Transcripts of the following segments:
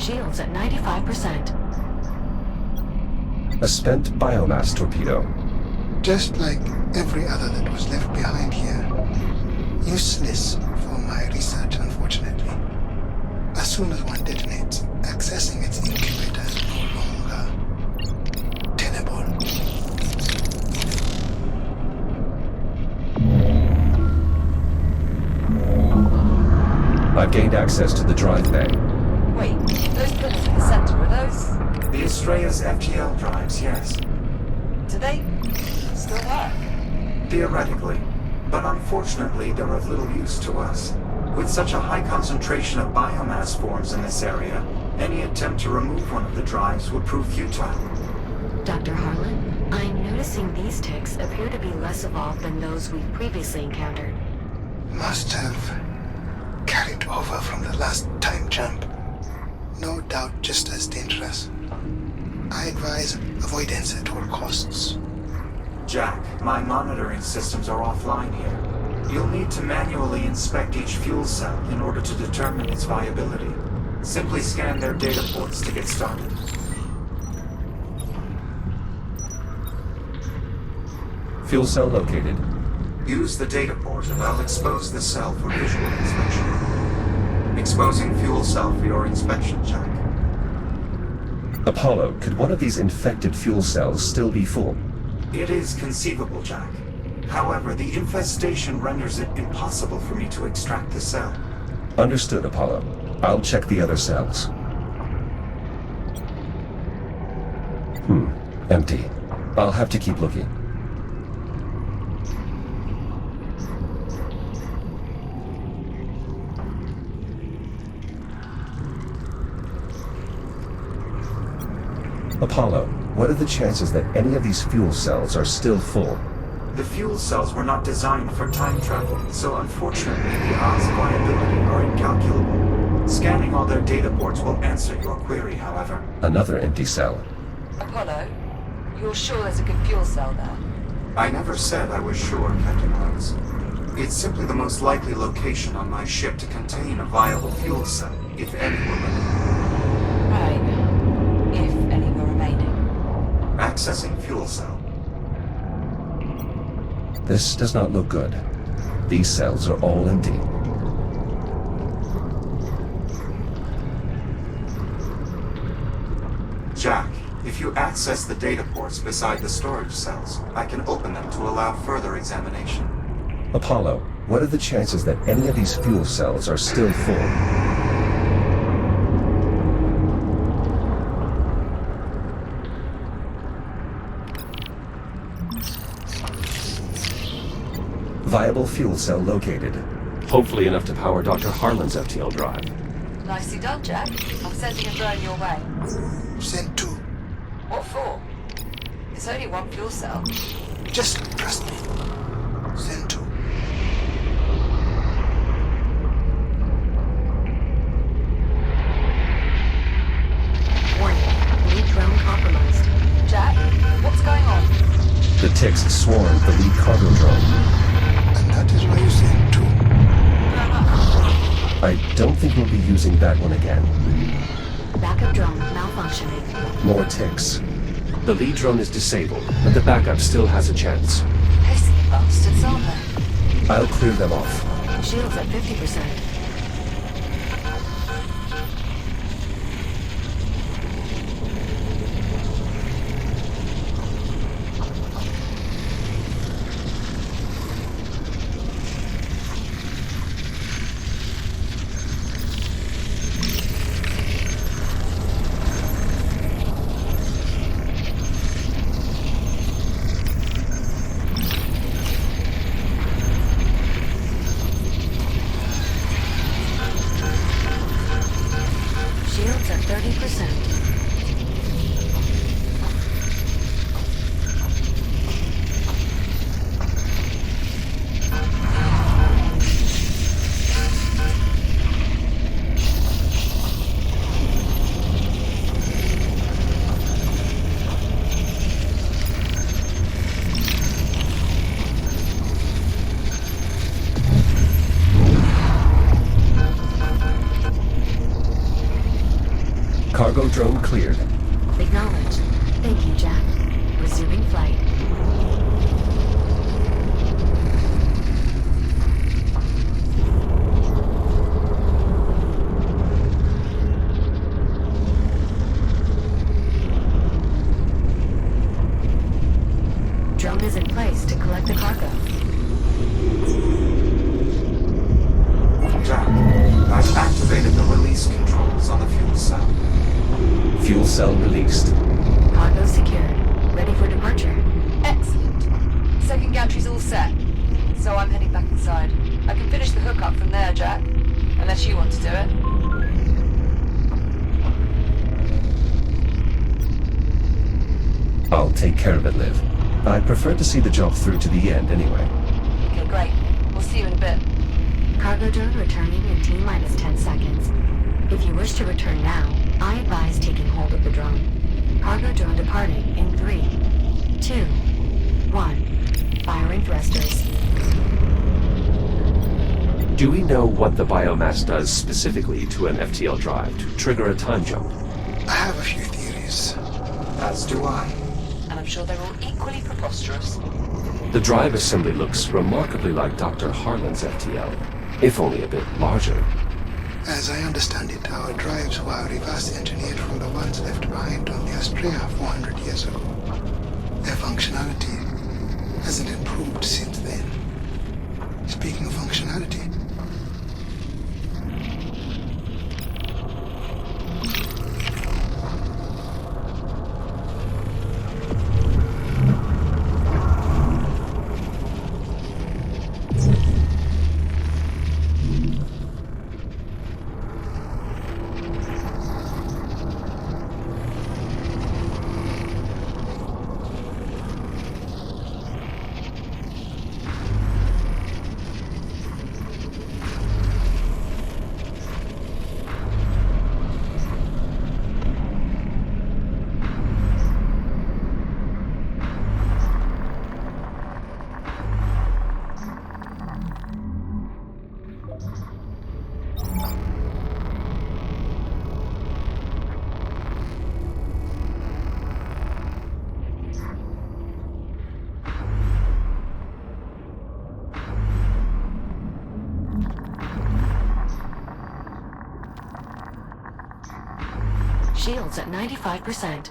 Shields at 95%. A spent biomass torpedo. Just like every other that was left behind here. Useless for my research, unfortunately. As soon as one detonates, accessing its incubator is no longer tenable. I've gained access to the drive bay. Wait, those pillars in the center, are those... The Astrea's FTL drives, yes. do they still work? Theoretically. But unfortunately, they're of little use to us. With such a high concentration of biomass forms in this area, any attempt to remove one of the drives would prove futile. Dr. Harlan, I'm noticing these ticks appear to be less evolved than those we've previously encountered. Must have carried over from the last time jump. No doubt just as dangerous. I advise avoidance at all costs. Jack, my monitoring systems are offline here. You'll need to manually inspect each fuel cell in order to determine its viability. Simply scan their data ports to get started. Fuel cell located. Use the data port and I'll expose the cell for visual inspection. Exposing fuel cell for your inspection, Jack. Apollo, could one of these infected fuel cells still be full? It is conceivable, Jack. However, the infestation renders it impossible for me to extract the cell. Understood, Apollo. I'll check the other cells. Empty. I'll have to keep looking. Apollo, what are the chances that any of these fuel cells are still full? The fuel cells were not designed for time travel, so unfortunately the odds of viability are incalculable. Scanning all their data ports will answer your query, however. Another empty cell. Apollo, you're sure there's a good fuel cell there? I never said I was sure, Captain Rhodes. It's simply the most likely location on my ship to contain a viable fuel cell, if any were remaining. Right. If any were remaining. Accessing fuel cell. This does not look good. These cells are all empty. Jack, if you access the data ports beside the storage cells, I can open them to allow further examination. Apollo, what are the chances that any of these fuel cells are still full? Viable fuel cell located. Hopefully enough to power Dr. Harlan's FTL drive. Nicely done, Jack. I'm sending a drone your way. Send two. What for? It's only one fuel cell. Just trust me. Send two. Warning. Lead drone compromised. Jack, what's going on? The ticks swarmed the lead cargo drone. And that is why you send two. I don't think we'll be using that one again. Backup drone malfunctioning. More ticks. The lead drone is disabled, but the backup still has a chance. Pesky bastards, aren't they? I'll clear them off. Shields at 50%. Shields at 30%. Cargo drone cleared. Acknowledged. Thank you, Jack. Resuming flight. Drone is in place to collect the cargo. Jack, I've activated the release controls on the fuel cell. Fuel cell released. Cargo secured. Ready for departure. Excellent. Second gantry's all set. So I'm heading back inside. I can finish the hookup from there, Jack. Unless you want to do it. I'll take care of it, Liv. I'd prefer to see the job through to the end anyway. Okay, great. We'll see you in a bit. Cargo drone returning in T-minus 10 seconds. If you wish to return now, I advise taking hold of the drone. Cargo drone departing in 3, 2, 1. Firing thrusters. Do we know what the biomass does specifically to an FTL drive to trigger a time jump? I have a few theories. As do I. And I'm sure they're all equally preposterous. The drive assembly looks remarkably like Dr. Harlan's FTL, if only a bit larger. As I understand it, our drives were reverse engineered from the ones left behind on the Astrea 400 years ago. Their functionality hasn't improved since then. Speaking of functionality, Shields at 95%.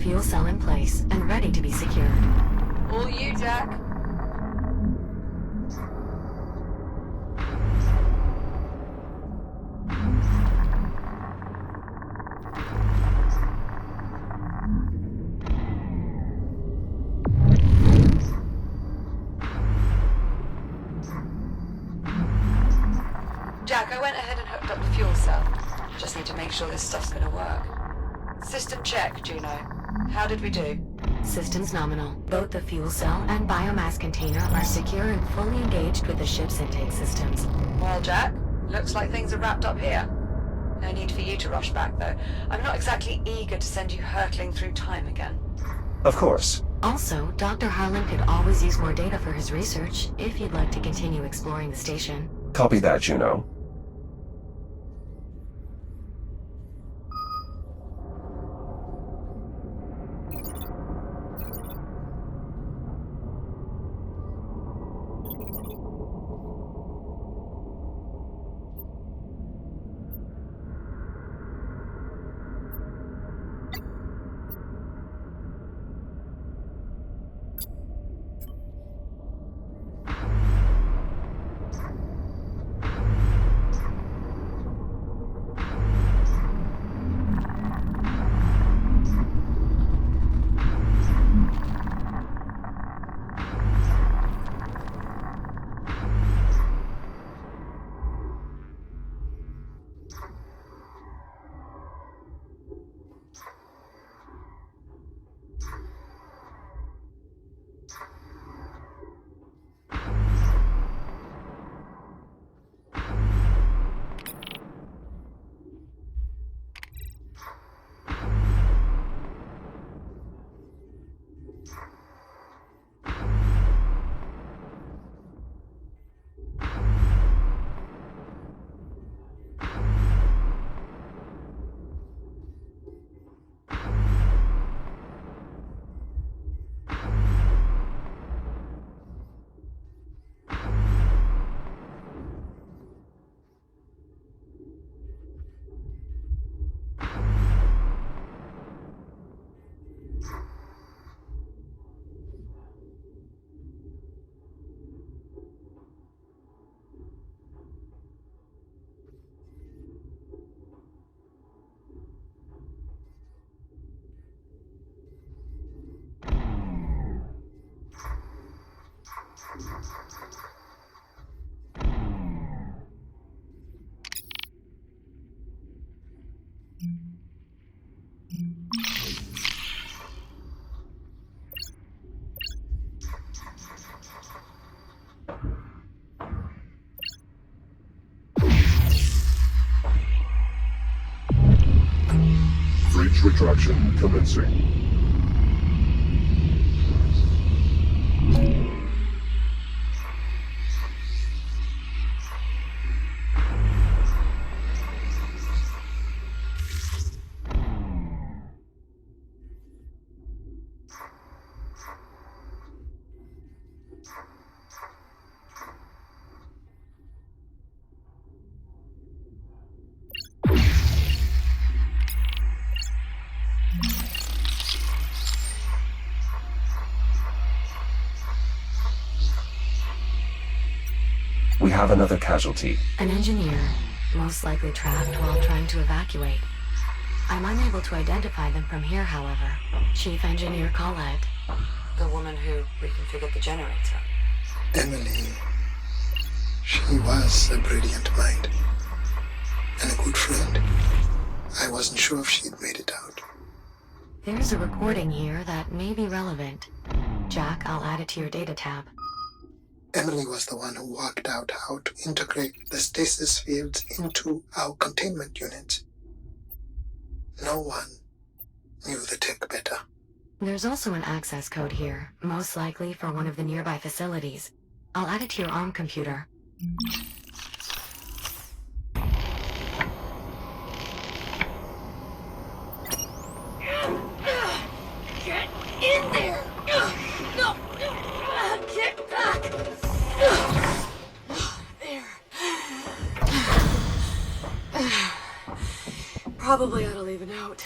Fuel cell in place and ready to be secured. All you, Jack. Jack, I went ahead and hooked up the fuel cell. Just need to make sure this stuff's gonna work. System check, Juno. How did we do? Systems nominal. Both the fuel cell and biomass container are secure and fully engaged with the ship's intake systems. Well, Jack, looks like things are wrapped up here. No need for you to rush back, though. I'm not exactly eager to send you hurtling through time again. Of course. Also, Dr. Harlan could always use more data for his research if you'd like to continue exploring the station. Copy that, Juno. retraction commencing. We have another casualty. An engineer, most likely trapped while trying to evacuate. I'm unable to identify them from here, however. Chief Engineer Colette. The woman who reconfigured the generator. Emily, she was a brilliant mind. And a good friend. I wasn't sure if she'd made it out. There's a recording here that may be relevant. Jack, I'll add it to your data tab. Emily was the one who worked out how to integrate the stasis fields into our containment unit. No one knew the tech better. There's also an access code here, most likely for one of the nearby facilities. I'll add it to your ARM computer. Get in there! No! Get back! There. Probably ought to leave a note.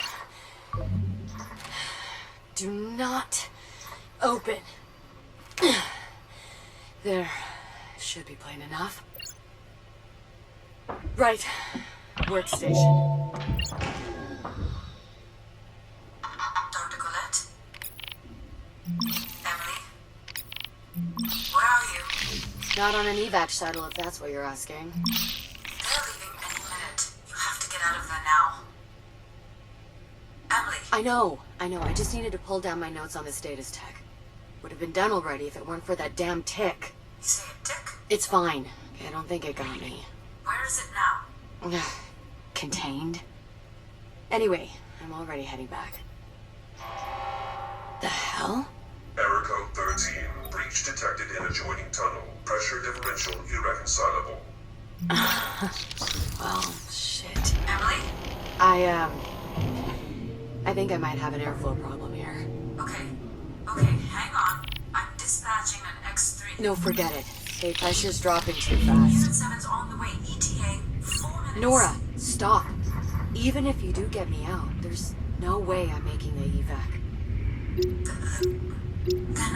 Do not open. There. Should be plain enough. Right. Workstation. Dr. Colette? Emily? Where are you? Not on an evac shuttle, if that's what you're asking. They're leaving any minute. You have to get out of there now. Emily? I know. I just needed to pull down my notes on this status tech. Would have been done already if it weren't for that damn tick. You say a tick? It's fine. I don't think it got me. Where is it now? Contained. Anyway, I'm already heading back. The hell? Error code 13. Breach detected in adjoining tunnel. Pressure differential irreconcilable. Well, shit. Emily? I think I might have an airflow problem here. Okay, hang on. I'm dispatching an X3. No, forget it. Okay, pressure's dropping too fast. Unit 7's on the way. ETA, 4 minutes. Nora, stop. Even if you do get me out, there's no way I'm making the evac. Then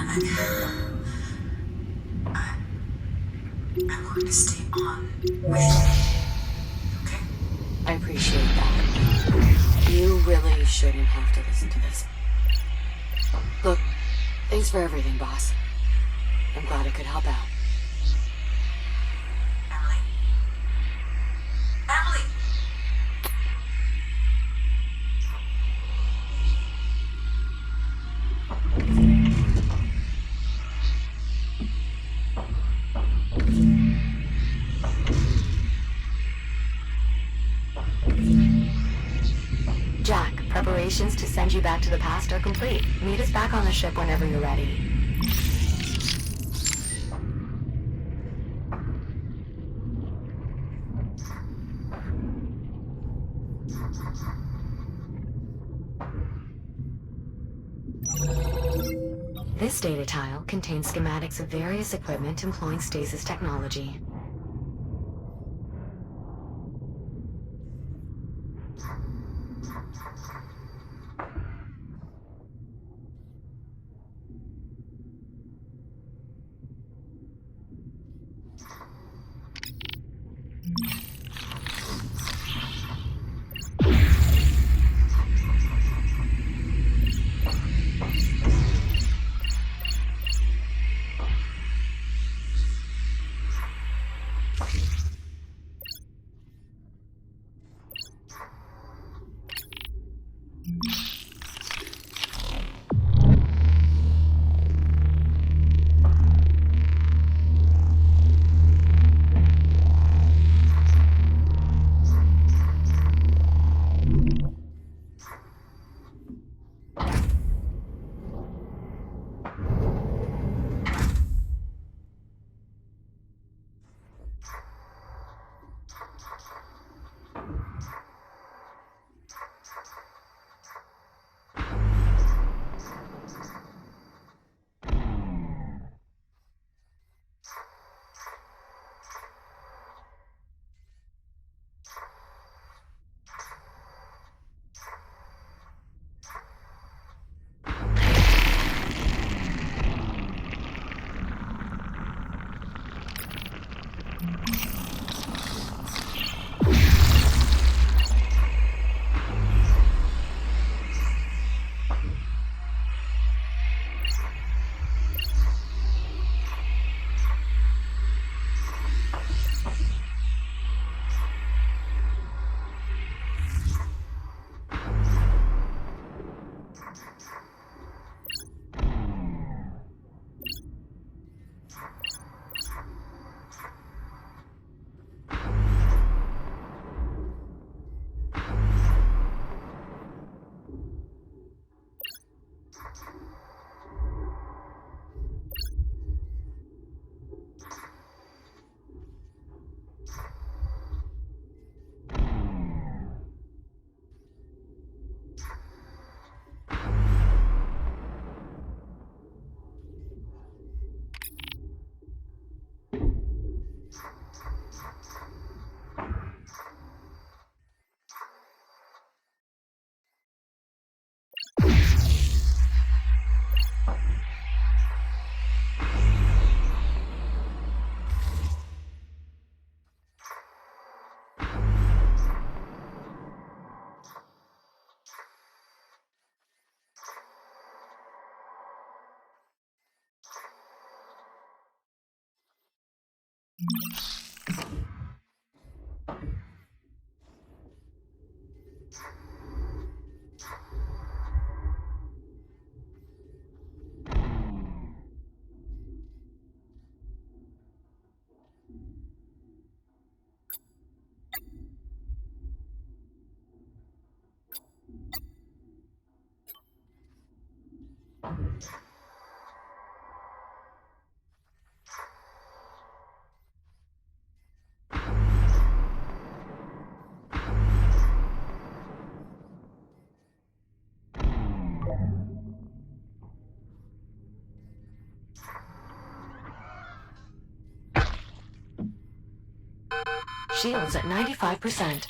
I'm going to stay on with you. Okay? I appreciate that. You really shouldn't have to listen to this. Look, thanks for everything, boss. I'm glad I could help out. Emily? Emily! Jack, preparations to send you back to the past are complete. Meet us back on the ship whenever you're ready. This data tile contains schematics of various equipment employing stasis technology. Shields at 95%.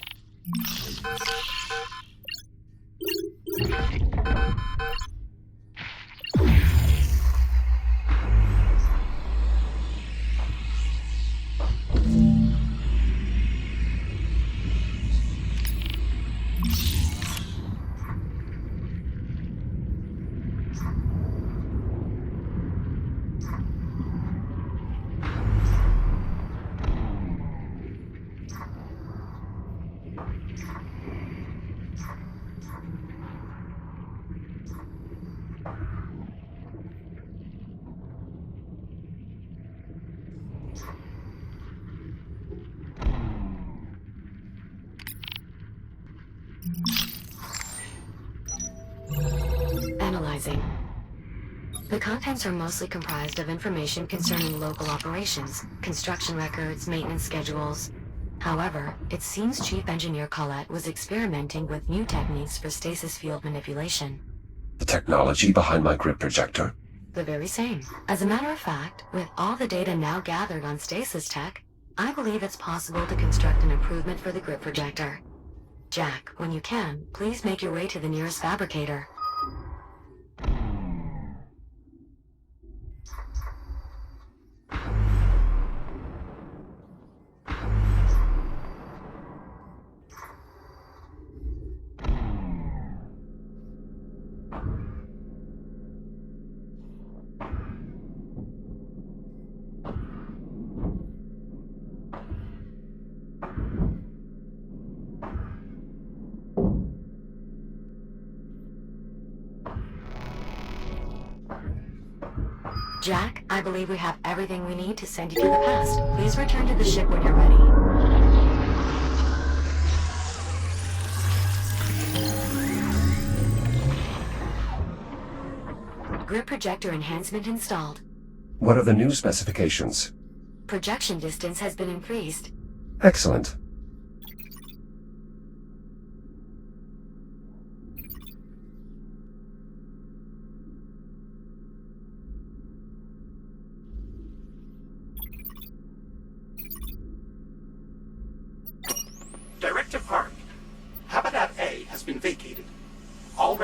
Analyzing. The contents are mostly comprised of information concerning local operations, construction records, maintenance schedules. However, it seems Chief Engineer Collette was experimenting with new techniques for stasis field manipulation. The technology behind my grip projector? The very same. As a matter of fact, with all the data now gathered on stasis tech, I believe it's possible to construct an improvement for the grip projector. Jack, when you can, please make your way to the nearest fabricator. Jack, I believe we have everything we need to send you to the past. Please return to the ship when you're ready. Grip projector enhancement installed. What are the new specifications? Projection distance has been increased. Excellent. Directive Park. Habitat A has been vacated. All